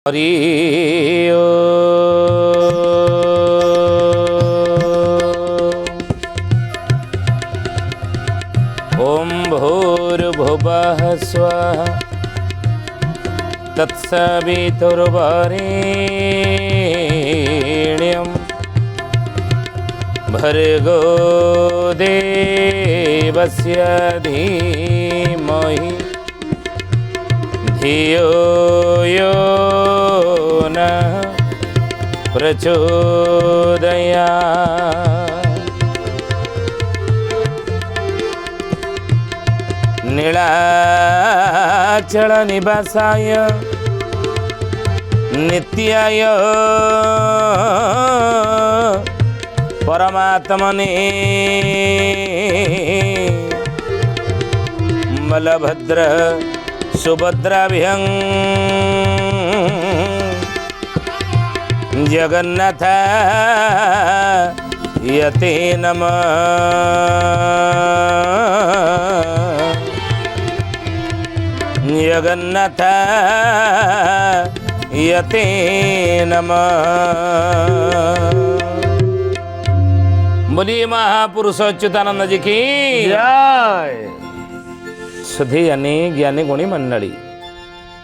हरि ओम भूर्भुवः स्वः तत्सवितुर्वरेण्यं भर्गो देवस्य धीमहि धियो यो नः प्रचोदयात्। नीलाचल निवासाय नित्याय परमात्मने बलभद्र सुभद्राभ्यं जगन्नाथ यते नमः। जगन्नाथ यते नमः। बोलिए महापुरुष अच्युतानंद जी की जय। सुधी ज्ञानी गुणी मंडली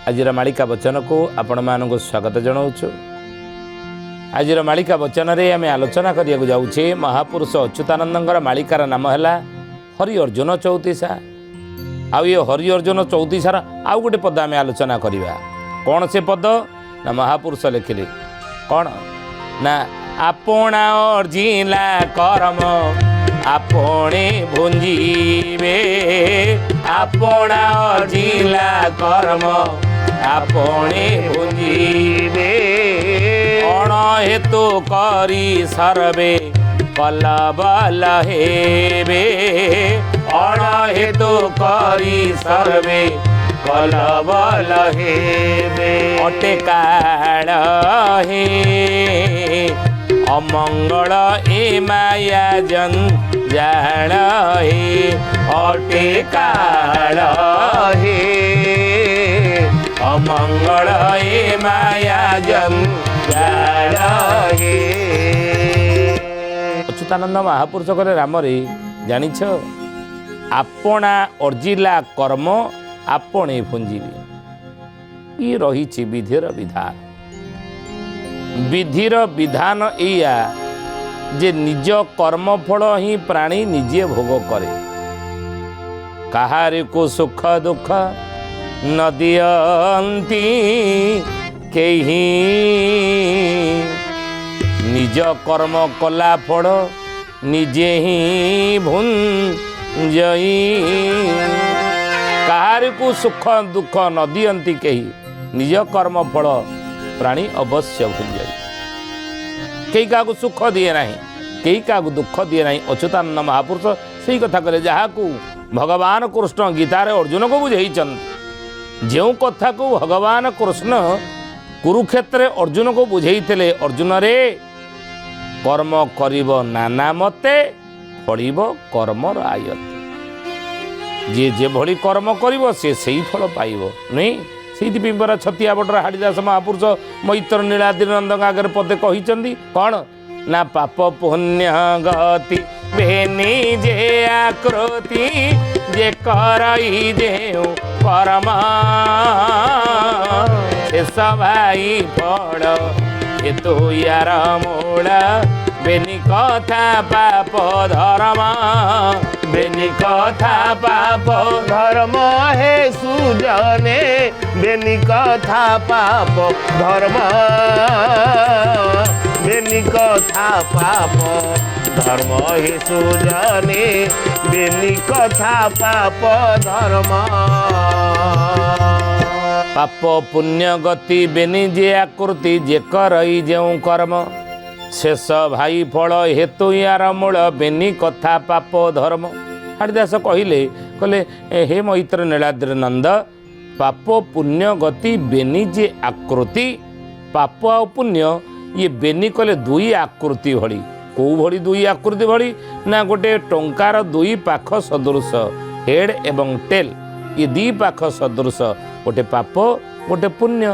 आजिर मालिका वचन को आपण मानक स्वागत जनाऊँ। आजिर मालिका वचन रे आम आलोचना करिया जाऊे महापुरुष अच्युतानंदर मालिकार नाम है हरि अर्जुन चौतीसा। आउ ये हरि अर्जुन चौतीसार आउ गोटे पद आम आलोचना करवा। कौन से पद ना महापुरुष लिखिले कौन ना आपणा अर्जिला कर्म आपणे भुंजीबे। आपणा अर्जिला कर्म आपणे भुंजीबे। अण हेतु करी सर्वे कलबल हेबे। अण हेतु करी सर्वे कलबल हेबे। अटे काल हे अमंगल ए माया जंजाल हे। अटे काल हे अमंगल ए माया जंजाल हे। अच्युतानंद महापुरुष करे राम रे जानिछ आपणा अर्जिला कर्म आपणे भुंजीबे। ई रही विधिर विधान। विधिर विधान एया जे निज कर्मफल ही प्राणी निजे भोग करे। कहारे को सुख दुख न दियंती केही। निज कर्म कला फल निजे ही भुंजई। कहारे को सुख दुख न दियंती केही निज कर्म फल प्राणी अवश्य भुंजाई। कई क्या सुख दिए ना कई क्या दुख दिए ना। अच्युतानंद महापुरुष से कथा कहे जहाँ को भगवान कृष्ण गीतार अर्जुन को बुझे जो कथा को भगवान कृष्ण कुरुक्षेत्र अर्जुन को बुझे अर्जुन रे कर्म करिब नाना मते फलिब कर्मर आयते। जी जे भली कर्म करिब से सही फल पाइब नहीं। से पिंपरा छतिया बटर हाड़ीदास महापुरुष मैत्र नीलाद्रि नंद आगे पदे कही कौन ना पाप पुण्य गति बेनी जे आकृति जे करई जे कर्म शेष भाई फल ए तो यार मूल बेनी कथा पाप धर्म। बेनी कथा पाप धर्म हे सुजने बेनी कथा पाप धर्म। बेनी कथा पाप धर्म हे सुजने बेनी कथा पाप धर्म। पाप पुण्य गति बेनी जे आकृति जे करई जो कर्म शेष भाई फल हेतु यार मूल बेनी कथा पाप धर्म। हाड़ीदास कहले कहले हे मैत्र नीलाद्रि नंद पाप पुण्य गति बेनी जे आकृति। पाप आ पुण्य ये बेनी कले दुई आकृति भली। कौ भली दुई आकृति भली ना गोटे टंकार दुई पाख सदृश हेड एवं टेल ये दी पाख सदृश गोटे पाप गोटे पुण्य।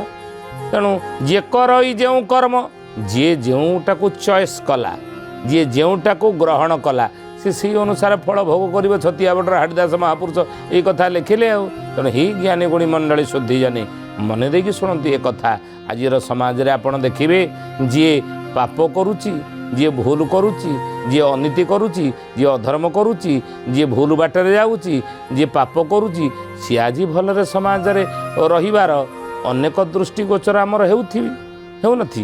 तेणु जे करई जो कर्म जी जोटा चॉइस कला जी जोटा ग्रहण कला से अनुसार फल भोग कर छतियाबटर हाड़ीदास महापुरुष ये कथा लिखिले तेणु ही ज्ञानी गुणी मंडली शुद्धि जानी मन देकी शुणु ये कथा आज समाज रे आपण देखिए जी पाप करुच्ची जी भूल करुच्ची जी अनीति करुच्ची जी अधर्म करुच्ची जी भूल बाटर जाऊँगी जी पाप करुच्ची सी आज भलरे समाज रे रहिबार अनेक दृष्टिगोचर आमर हेउना कि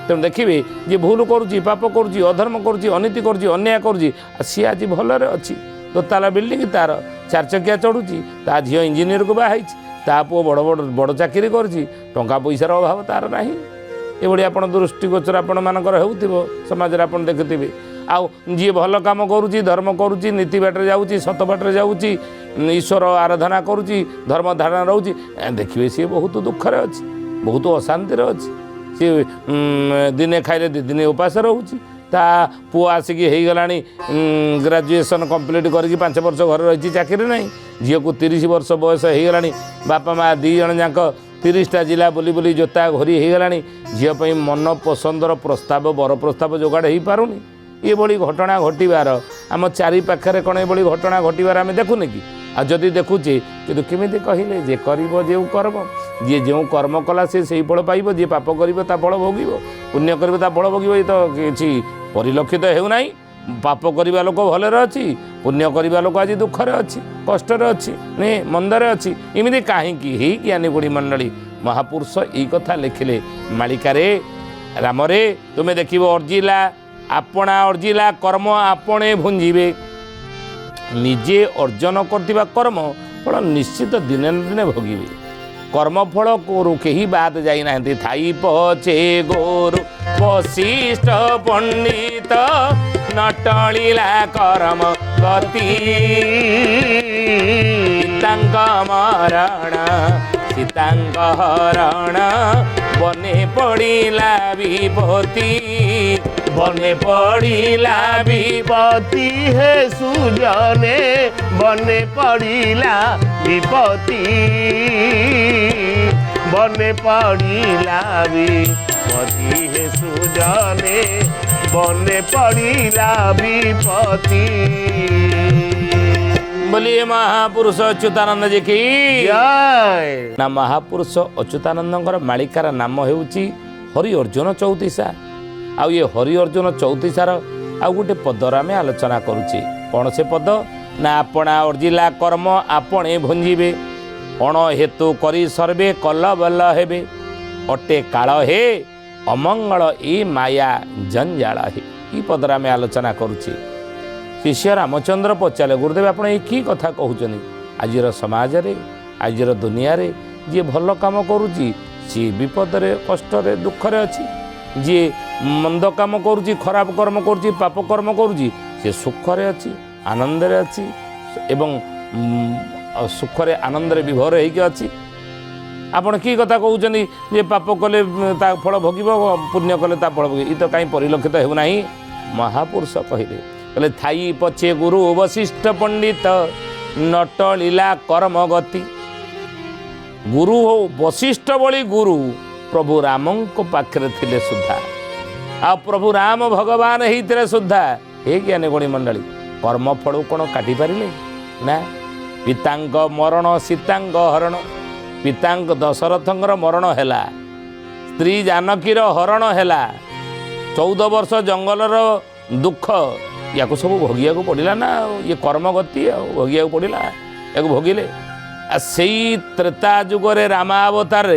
तेणु देखिए जी भूल करुच्ची पाप करुच्ची अधर्म करुच्ची अनीति करुच्ची अन्याय करुच्ची सी आज भलरे अच्छी दोताला बिल्डिंग तार 4 चकिया चढ़ुची ता झील इंजीनियर को बाहर ता पुओ बड़ बड़ बड़ चाकरी करछि टंका पैसार अभाव तार नाही एभली आपण दृष्टिगोचर आपण मानकर हेउथिबो समाज रे आपण देखिथिबे आउ जी भल काम करुच्ची धर्म करुच्ची नीति बाटर जाऊँगी सत बाटर जाऊँगी ईश्वर आराधना करुच्ची धर्म धारणा रोची देखिए सी बहुत दुखरे अच्छी बहुत अशांति अच्छी सी दिने खाइले दिने उपास रोची ता पुओ आसिक हो ग्रेजुएशन कंप्लीट करके 5 वर्ष घर रही चाकरी ना झील को 30 वर्ष बयस हो बापा माँ 2 जन जाक 30टा जिला बुली बुली जोता घोरी होगला झील मन पसंदर प्रस्ताव बर प्रस्ताव जोगाड़ हो पारुनी ये बड़ी घटना घटवार आम चारि पाखे कौन ये घटना घटवार आम देखुने कि आ जदि देखुचे कि केमी कहले जे कर जो कर्म जी जो कर्म कला से फल पाइब जी पाप कर फल भोग पुण्य कर फल भोग ये तो किसी परिलक्षित होना पाप करवा लोक भलरे अच्छी पुण्य करवा लोक आज दुखरे अच्छी कष्टर अच्छी नहीं मंदरे अच्छी इमिति कहीं ज्ञानी गुणी मंडली महापुरुष ये कथा लिखिले मालिकारे रामरे तुम्हें देखिब अर्जिला आपणा अर्जिला कर्म आपणे भुंजीबे निजे अर्जन करथिबा कर्म फल निश्चित दिने दिने भोगिबे कर्मफल कोरु केही बात जाई नाहंती थाई पछे गोरु वशिष्ठ पंडित नटलिला कर्म गति सीतांग मरण सीतांग हरण बने पड़िला विपत्ति बने पड़िला विपत्ति हे सुजने बने पड़िला विपत्ति बने पड़िला विपत्ति हे सुजने बने पड़िला विपत्ति। बोलिए महापुरुष अच्युतानंद जी की जय। ना महापुरुष अच्युतानंद मालिकार नाम हेउची हरि अर्जुन चौतीसा आउ ये हरि अर्जुन चौतीसार आउ गोटे पदर आम आलोचना करुचे कौन से पद ना आपणा अर्जिला कर्म आपणे भुंजीबे अण हेतु करी सर्वे कल बल हेबे अटे काल हे अमंगल ई माया जंजाल हे ई पदर आम आलोचना करुचे शिष्य रामचंद्र पचारे गुरुदेव आप कि कथा कहते आजिर समाज रे आजिर दुनिया रे जी भल काम करुच्ची सी विपदरे कष्ट दुखरे अच्छी जी मंद काम करुच्ची खराब कर्म करुच्ची पाप कर्म करुच्ची सी सुखरे अच्छी आनंदरे अच्छी एवं सुखरे आनंदरे विभोर होइके अच्छी आपण कि कथा कहते जे पाप कले ता फल भोग पुण्य कले ता फल भोग ये तो कहीं परिलक्षित होना महापुरुष कहले कहले थाई पछे गुरु वशिष्ठ पंडित नटलीला कर्म गति गुरु हो वशिष्ठ बड़ी गुरु प्रभु राम पाखरे थिले सुधा आ प्रभु राम भगवान ही सुधा हे ज्ञानी गुणी मंडली कर्म फल कौन काटी पारे ना पितांग मरण सीतांग हरण पितांग दशरथंकर मरण हैला स्त्री जानकीर हरण हैला 14 वर्ष जंगलर दुख या सब भोगिया को पड़ा ना ये कर्म गति भोगिया को पड़ा या भोगिले से त्रेता जुगरे रामावतार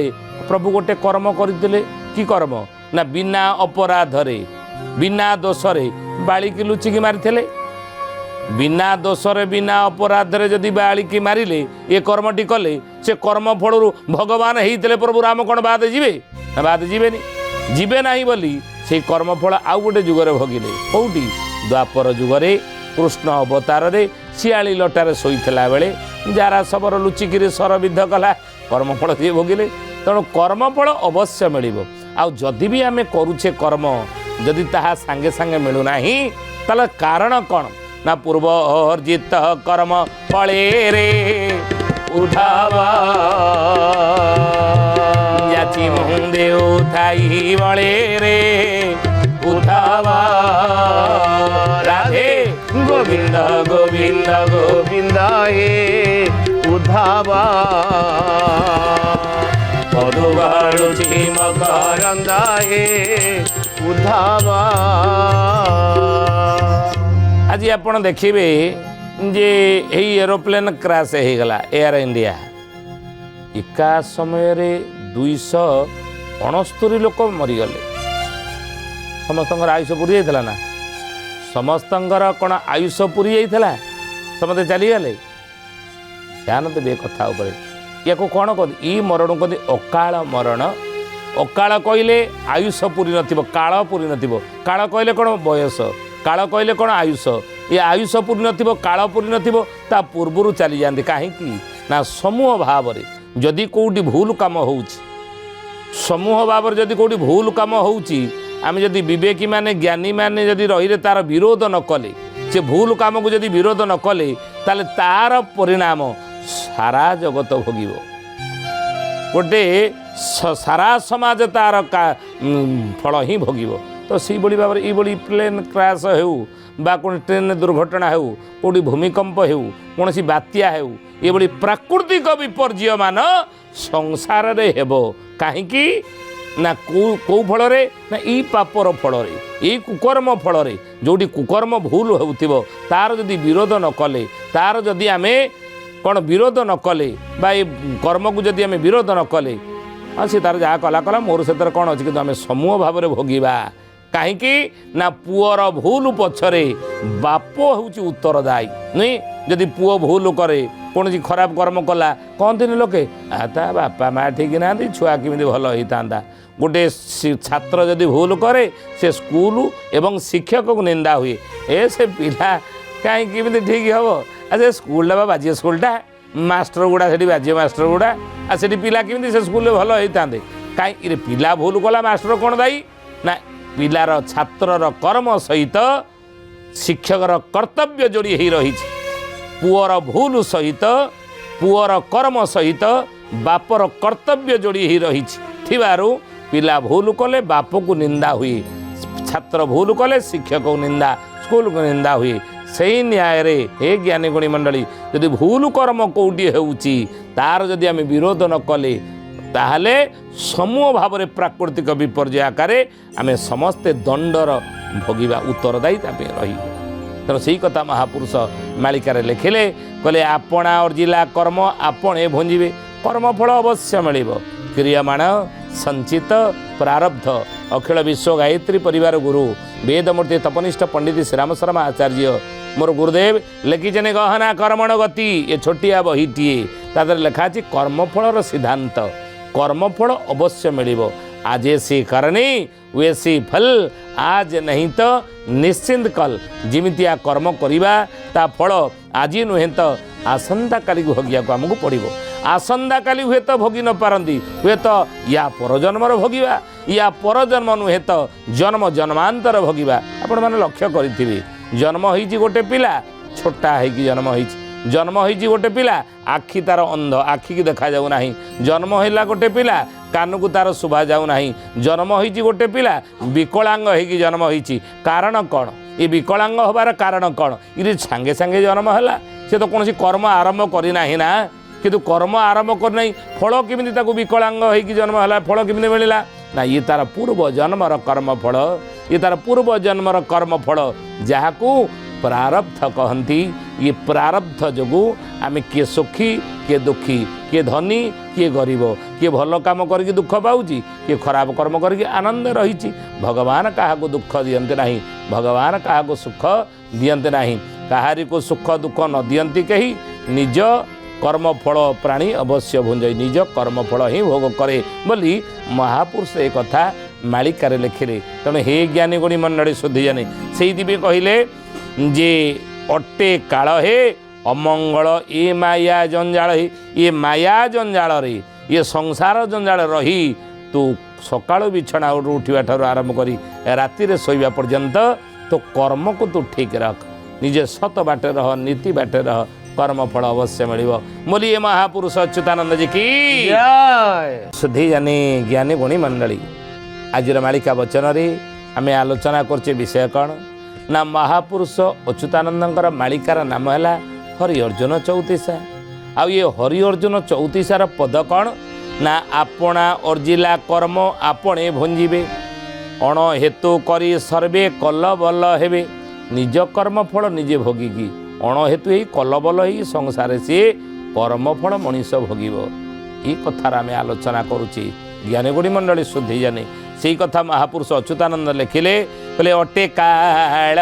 प्रभु गोटे कर्म करते कि कर्म ना बिना अपराधरे बिना दोषरे बाळिकी लुचिकी मारी बिना दोषरे बिना अपराधरे जदि बाळिकी मारिले ये कर्मटी कले से कर्म फल भगवान होते प्रभु राम कौन बाद जीवे ना बाद जीवेनि जीवे ना बोली से कर्मफल आउ गोटे जुगरे भोगिले कौटी द्वापर जुगरे कृष्ण अवतार रे शियाली लटारे शोला बेले जारा सबर लुचिकी सर विध कला कर्मफल सी भोगिले तेणु कर्मफल अवश्य मिल आदि भी आम करुचे कर्म जदि ताहा सांगे सांगे मिलूना ताले कारण कौन ना पूर्व अर्जित कर्म फले रे उठावा ବାଛି ମୁଣ୍ଡେ ଉଠାଇ ବଳେ ରେ ଉଠାବା ରାଧେ ଗୋବିନ୍ଦ ଗୋବିନ୍ଦ গোবিন্দ হে উধাবা ମଧୁ ଗଳୁଛି ମକର করন্দ হে উধাবা ଆଜି ଆପଣ ଦେଖିବେ ଯେ ଏହି ଏରୋପ୍ଲେନ୍ କ୍ରାସ୍ ହେଇଗଲା ଏୟାର ଇଣ୍ଡିଆ ଏକା ସମୟରେ 269 ଲୋକ ମରିଗଲେ। ସମସ୍ତଙ୍କର ଆୟୁଷ ପୁରି ଯାଇଥିଲା ନା? ସମସ୍ତଙ୍କର କ'ଣ ଆୟୁଷ ପୁରି ଯାଇଥିଲା? ସମସ୍ତେ ଚାଲିଗଲେ? ଧ୍ୟାନ ଦେବେ ଏ କଥା ଉପରେ। ୟାକୁ କ'ଣ କହନ୍ତି? ଇ ମରଣ କହନ୍ତି ଅକାଳ ମରଣ। ଅକାଳ କହିଲେ ଆୟୁଷ ପୁରି ନଥିବ, କାଳ ପୁରି ନଥିବ। କାଳ କହିଲେ କ'ଣ? ବୟସ। କାଳ କହିଲେ କ'ଣ? ଆୟୁଷ। ଏ ଆୟୁଷ ପୁରି ନଥିବ, କାଳ ପୁରି ନଥିବ, ତା ପୂର୍ବରୁ ଚାଲିଯାଆନ୍ତି। କାହିଁକି ନା ସମୂହ ଭାବରେ ଯଦି କେଉଁଠି ଭୁଲ କାମ ହେଉଛି, ସମୂହ ଭାବରେ ଯଦି କେଉଁଠି ଭୁଲ କାମ ହେଉଛି, ଆମେ ଯଦି ବିବେକୀମାନେ ଜ୍ଞାନୀମାନେ ଯଦି ରହିଲେ ତା'ର ବିରୋଧ ନ କଲେ, ସେ ଭୁଲ କାମକୁ ଯଦି ବିରୋଧ ନ କଲେ, ତାହେଲେ ତା'ର ପରିଣାମ ସାରା ଜଗତ ଭୋଗିବ। ଗୋଟେ ସାରା ସମାଜ ତା'ର ଫଳ ହିଁ ଭୋଗିବ। ତ ସେଇଭଳି ଭାବରେ ଏଇଭଳି ପ୍ଲେନ୍ କ୍ରାସ୍ ହେଉ ବା କୌଣସି ଟ୍ରେନ୍ ଦୁର୍ଘଟଣା ହେଉ, କେଉଁଠି ଭୂମିକମ୍ପ ହେଉ, କୌଣସି ବାତ୍ୟା ହେଉ, ଏଭଳି ପ୍ରାକୃତିକ ବିପର୍ଯ୍ୟୟ ମାନ ସଂସାରରେ ହେବ। କାହିଁକି ନା କେଉଁ ଫଳରେ? ନା ଏଇ ପାପର ଫଳରେ, ଏଇ କୁକର୍ମ ଫଳରେ। ଯେଉଁଠି କୁକର୍ମ ଭୁଲ ହେଉଥିବ ତା'ର ଯଦି ବିରୋଧ ନ କଲେ, ତା'ର ଯଦି ଆମେ କ'ଣ ବିରୋଧ ନ କଲେ ବା ଏ କର୍ମକୁ ଯଦି ଆମେ ବିରୋଧ ନ କଲେ, ହଁ ସେ ତା'ର ଯାହା କଲା କଲା, ମୋର ସେଥିରେ କ'ଣ ଅଛି, କିନ୍ତୁ ଆମେ ସମୂହ ଭାବରେ ଭୋଗିବା। କାହିଁକି ନା ପୁଅର ଭୁଲ ପଛରେ ବାପ ହେଉଛି ଉତ୍ତରଦାୟୀ। ନୁହେଁ? ଯଦି ପୁଅ ଭୁଲ କରେ, କୌଣସି ଖରାପ କର୍ମ କଲା, କହନ୍ତିନି ଲୋକେ ତା ବାପା ମା' ଠିକ୍ ନାହାନ୍ତି, ଛୁଆ କେମିତି ଭଲ ହେଇଥାନ୍ତା। ଗୋଟେ ଛାତ୍ର ଯଦି ଭୁଲ କରେ, ସେ ସ୍କୁଲ ଏବଂ ଶିକ୍ଷକକୁ ନିନ୍ଦା ହୁଏ। ସେ ପିଲା କାହିଁ କେମିତି ଠିକ୍ ହେବ? ସେ ସ୍କୁଲଟା ବା ବାଜ୍ୟ ସ୍କୁଲଟା, ମାଷ୍ଟର ଗୁଡ଼ା ସେଠି ବାଜ୍ୟ ମାଷ୍ଟର ଗୁଡ଼ା, ଆଉ ସେଠି ପିଲା କେମିତି ସେ ସ୍କୁଲରେ ଭଲ ହେଇଥାନ୍ତେ? କାହିଁକି ପିଲା ଭୁଲ କଲା, ମାଷ୍ଟର କ'ଣ ଦାୟୀ? ନା ପିଲାର ଛାତ୍ରର କର୍ମ ସହିତ ଶିକ୍ଷକର କର୍ତ୍ତବ୍ୟ ଯୋଡ଼ି ହେଇ ରହିଛି। ପୁଅର ଭୁଲ ସହିତ, ପୁଅର କର୍ମ ସହିତ ବାପର କର୍ତ୍ତବ୍ୟ ଯୋଡ଼ି ହେଇ ରହିଛି। ଥିବାରୁ ପିଲା ଭୁଲ କଲେ ବାପକୁ ନିନ୍ଦା ହୁଏ, ଛାତ୍ର ଭୁଲ କଲେ ଶିକ୍ଷକକୁ ନିନ୍ଦା, ସ୍କୁଲକୁ ନିନ୍ଦା ହୁଏ। ସେଇ ନ୍ୟାୟରେ ହେ ଜ୍ଞାନୀ ଗୁଣୀ ମଣ୍ଡଳୀ, ଯଦି ଭୁଲ କର୍ମ କେଉଁଠି ହେଉଛି, ତା'ର ଯଦି ଆମେ ବିରୋଧ ନ କଲେ, ତାହେଲେ ସମୂହ ଭାବରେ ପ୍ରାକୃତିକ ବିପର୍ଯ୍ୟୟ ଆକାରରେ ଆମେ ସମସ୍ତେ ଦଣ୍ଡର ଭୋଗିବା, ଉତ୍ତରଦାୟୀ ତା ପାଇଁ ରହିବ। ତେଣୁ ସେଇ କଥା ମହାପୁରୁଷ ମାଳିକାରେ ଲେଖିଲେ, କହିଲେ ଆପଣା ଅର୍ଜିଲା କର୍ମ ଆପଣେ ଭଞ୍ଜିବେ, କର୍ମଫଳ ଅବଶ୍ୟ ମିଳିବ। କ୍ରିୟମାଣ ସଞ୍ଚିତ ପ୍ରାରବ୍ଧ। ଅଖିଳ ବିଶ୍ୱ ଗାୟତ୍ରୀ ପରିବାର ଗୁରୁ ବେଦମୂର୍ତ୍ତି ତପନିଷ୍ଠ ପଣ୍ଡିତ ଶ୍ରୀରାମ ଶର୍ମା ଆଚାର୍ଯ୍ୟ ମୋର ଗୁରୁଦେବ ଲେଖିଛନ୍ତି ଗହନା କର୍ମଣ ଗତି। ଏ ଛୋଟିଆ ବହିଟିଏ, ତା ଦେହରେ ଲେଖା ଅଛି କର୍ମଫଳର ସିଦ୍ଧାନ୍ତ। କର୍ମଫଳ ଅବଶ୍ୟ ମିଳିବ। आज ऐसी करनी वैसी फल, आज नहीं तो निश्चिंत कल। जिमितिया कर्म करिबा ता फल आज नुहे तो आसंता काली भोगिया को आमको पड़ो। आसंता काली हुए तो भोगी न पारती, हुए तो या परजन्मर भोगिबा, या परजन्म नुहे तो जन्म जन्मांतर भोगिबा। आपण माने लक्ष्य करिथिबे, जन्म होईची गोटे पिला छोटा होईकी जन्म होईची, जन्म होईची गोटे पिला आखि तार अंध, आखि की देखा जाऊ नाही। जन्म होला गोटे पिला कान को तार शुभा जाऊ नाही। जन्म होईची गोटे पिला विकलांग होईकी जन्म होईची। कारण कौन? ये विकलांग होबार कारण कौन? ये सांगे सांगे जन्म होला, से तो कौन कर्म आरंभ करी नाही ना, किंतु कर्म आरंभ कर नहीं, फल केमिति ताको विकलांग होईकी जन्म होला, फल केमिति मिलिला ना? ये तार पूर्व जन्मर कर्म फल, ये तार पूर्व जन्मर कर्म फल जहाकू प्रारब्ध कहती। ये प्रारब्ध जोगु आम किए सुखी किए दुखी, किए धनी किए गरीब, किए भल कम करके दुख पाऊँगी, किए खराब कर्म करके आनंद रही। भगवान क्या दुख दियंते नहीं, भगवान क्या सुख दियंते नहीं। कहारी को सुख दुख न दियंती कही, निज कर्मफल प्राणी अवश्य भुंजई, निज कर्मफल ही भोग करे बोली महापुरुष एक कथा मालिकार लिखिले। तेणु हे ज्ञानी गुणी मंडली शुद्धि जानी से कहले जे अटे काल हे अमंगल ये माया जंजाल, ये माया जंजाल रे, ये संसार जंजाल रही तू सकाळु बिछଣା उठा ठार आरंभ करी राति रे सोइबा पर्यंत तो कर्म को तू ठीक रख, निजे सत बाटे रह, नीति बाटे रह, कर्मफल अवश्य मिल। बोलिए महापुरुष अच्युतानंद जी की जय। शुद्धि जानी ज्ञानी गुणी मंडली आज मालिका वचन आम आलोचना करछे विषय कौन ना महापुरुष अच्युतानंदर मालिकार नाम है हरि अर्जुन चौतीसा। आ ये हरि अर्जुन चौतीसार पद कौन ना आपणा अर्जिला कर्म आपणे भंजिबे अण हेतु करी सर्वे कल बल हेबे निज कर्म फल निजे भोगिकी अण हेतु ही कल बल ही संसार सी कर्मफल मनीष भोगिब। ये कथार आम आलोचना करुच्ची ज्ञानी गुणी मंडली शुद्धि जानी से कथा महापुरुष अच्युतानंद लिखिले कहले अटे काल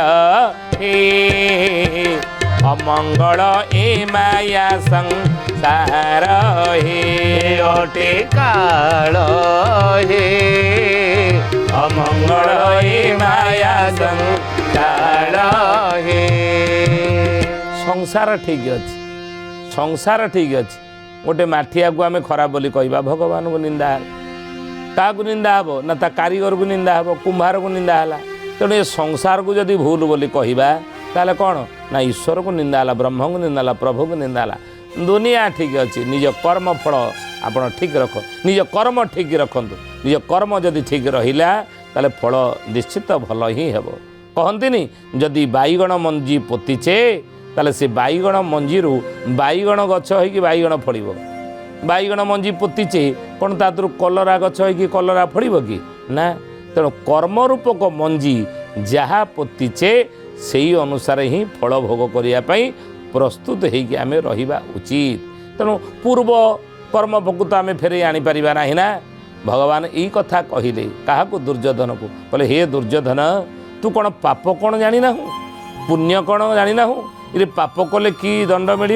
हे अमंगल ए माया संसार हे अटे काल हे अमंगल ए माया संसार हे संसार ठीक अच्छे संसार ठीक अच्छे गोटे माठिया को आम खराब बोली कहवा भगवान को निंदा क्या निंदा हे ना ता कारीगर को निंदा हे कुम्हार को निंदा है तेणु ये संसार को जदि भूल बोली कहवा ताले कौन ना ईश्वर को निंदा है ब्रह्म को निंदा है प्रभु को निंदा है। दुनिया ठीक अच्छी निज कर्म फल आप ठीक रख निज कर्म ठीक रखु निज कर्म जदि ठीक रहा ताले फल निश्चित भल ही हे कहती जदि बैगण मंजी पोतीचे ताले से बैगण मंजी बैगण गछ हो बैगण फल बैगण मंजी पोतीचे कौन तादर कलरा गछ हो कलरा फल कि ना तेणु कर्म रूपक मंजी जहाँ पोतीचे से अनुसार ही फल भोग करने प्रस्तुत होगी आम रहा उचित। तेणु पूर्व कर्म भोग तो आम फेर आनीपर ना भगवान यही कथा कहले क्या दुर्योधन को बोले हे दुर्योधन तू कौन पाप कौन जानी ना पुण्य कौन जानी ना ये पाप कले कि दंड मिल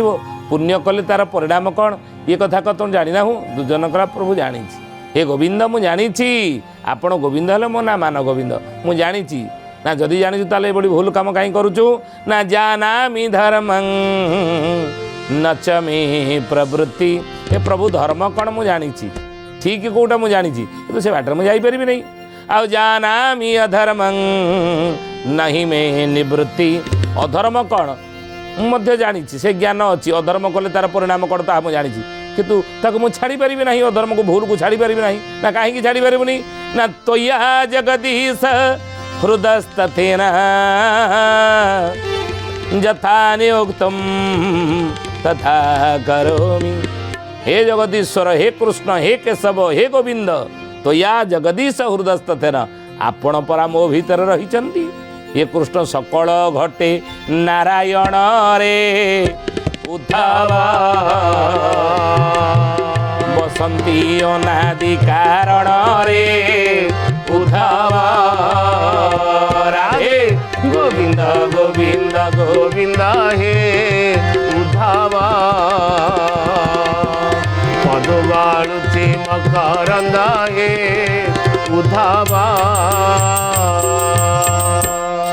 पुण्य कले तार परिणाम कौन ये कथा तुम जानी ना दुर्योधन कला प्रभु जानी हे गोविंद मु जानी आपण गोविंद हेले मो ना मान गोविंद मु जानी ना जदि जानी ताले बड़ी भूल काम कहीं करुचु ना जानामि धर्मं न च मे प्रवृत्ति हे प्रभु धर्म कौन मु जानी ठीक कौटा मु जानी कि से बाटर मुझे जापर नहीं आ जानामि अधर्मं नहीं मे निवृत्ति अधर्म कौन मुझे जानी से ज्ञान अच्छी अधर्म कले तार परिणाम कौन ता जानी किंतु ताको मु छाड़ी पारि नहीं अधर्म को भूल को छाड़ी पारि नहीं ना कहीं छाड़ी पारिबुनी ना त्वया जगदीश हृदस्तथेन यथा नियुक्तं तथा करोमि। हे जगदीश्वर हे कृष्ण हे केशव हे गोविंद त्वया जगदीश हृदस्तथेन आपण परा मो भीतर रहिचंती ये कृष्ण सकल घटे नारायण रे उद्धव बसंती अनादि कारण रे उद्धव राधे गोविंद गोविंद गोविंद हे उद्धव पदुवाळुचे मकरंद हे उद्धव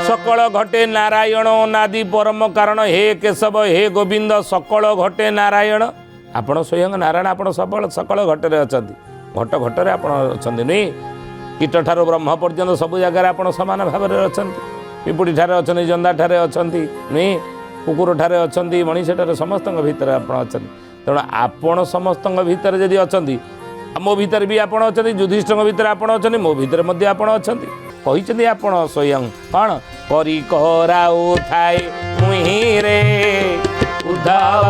सकल घटे नारायण अनादि परम कारण हे केशव हे गोविंद सकल घटे नारायण आपण स्वयं नारायण आपण सबल सकल घटे अच्छा घट घटे आपण अच्छा नुई कीट ठार ब्रह्म पर्यंत सब जगह आप सामान भाव में अच्छा पिपुड़ी ठारे अच्छा जंदा ठारे अच्छा नुई कुकुर ठारे अच्छा मनीष ठारे समस्त भितर आप अच्छा तेणु आपण समस्त भितर जदि अच्छा मो भीतर भी आप अच्छा युधिष्ठिर भीतर आप अच्छा मो भीतर आप अच्छा कहते आपण स्वयं कौन करी कराऊ थाए मुही रे उद्धव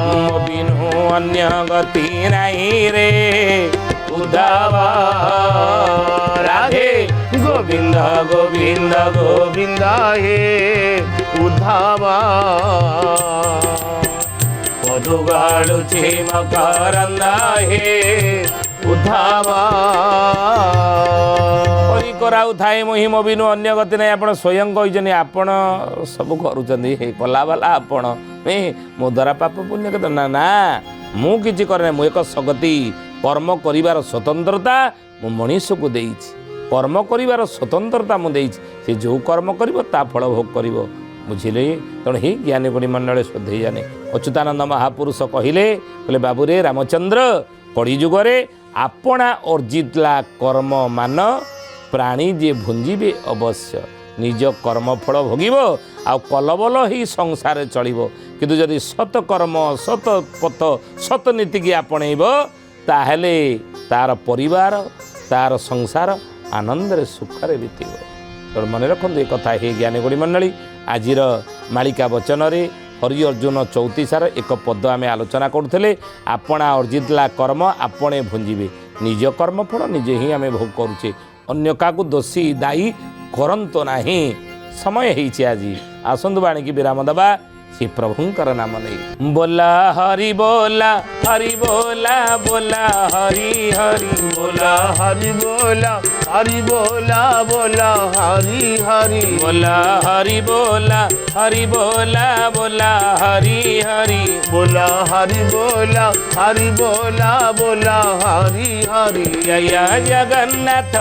मो बिनु अन्य गति नहीं रे उद्धव राधे गोविंद गोविंद गोविंद हे उद्धव पदुवाळुचे मकरंद हे उद्धव करी कराऊ थाए मुही मो बिनु अन्य गति नहीं आप स्वयं कहते आपण सब करुँच कला बाला आपण नहीं मो द्वारा पाप पुण्य के ना ना मु किछि करे मु एक सगति कर्म करिवार स्वतंत्रता मु मनीष को देइछि कर्म करिवार स्वतंत्रता मु देइछि से जो कर्म करिवो ता फल भोग करिवो बुझिले। तेणु ही ज्ञानी गुणी मंडल श्रद्धेय जाने अच्युतानंद महापुरुष कहले बोले बाबू रे रामचंद्र कलिजुगरे आपणा अर्जितला कर्म मान प्राणी जे भुंजीबे अवश्य निज कर्मफल भोगिब आउ कलबल ही संसार चलिब किंतु जदि सत कर्म सत पथ सत नीति की आपणेब ताहेले तार परिवार तार संसार आनंद सुखरे बीतब। तो मन रखु एक कथा हे ज्ञानी गुणी मंडली आजिर मालिका वचन हरि अर्जुन 34 एक पद आम आलोचना करुले आपणा अर्जितला कर्म आपणे भुंजीबे निज कर्मफल निजे ही आम भोग करुचे अन्य क्या दोषी दायी करंतो नाही। समय है आज आसंतु बाणी की विराम दबा श्री प्रभुंकर नाम नहीं बोला हरि बोला हरि बोला बोला हरि हरि बोला हरि बोला हरि बोला बोला हरि हरि बोला हरि बोला हरि बोला बोला हरि हरि बोला हरि बोला हरि बोला बोला हरि हरि जय जगन्नाथ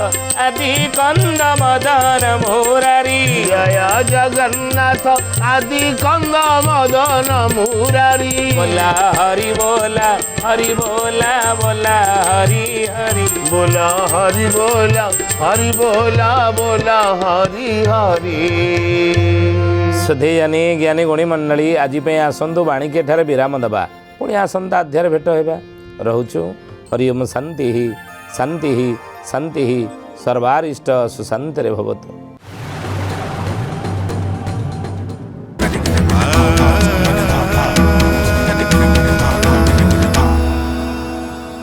आदि कंद मदन मुरारी जय जगन्नाथ आदि कंद मदन मुरारी बोला हरि बोला हरि बोला बोला हरि हरि बोला हरि बोला हरि बोला बोला हरि हरि। सुधेयनी ज्ञानी गुणी मंडली आज आसंतु बाणी के ठारे विराम दबा पुणी आसंता अध्याय भेट होगा रोचु हरि ओम शांति शांति शांति सर्वारिष्ट सुशांति भवतु।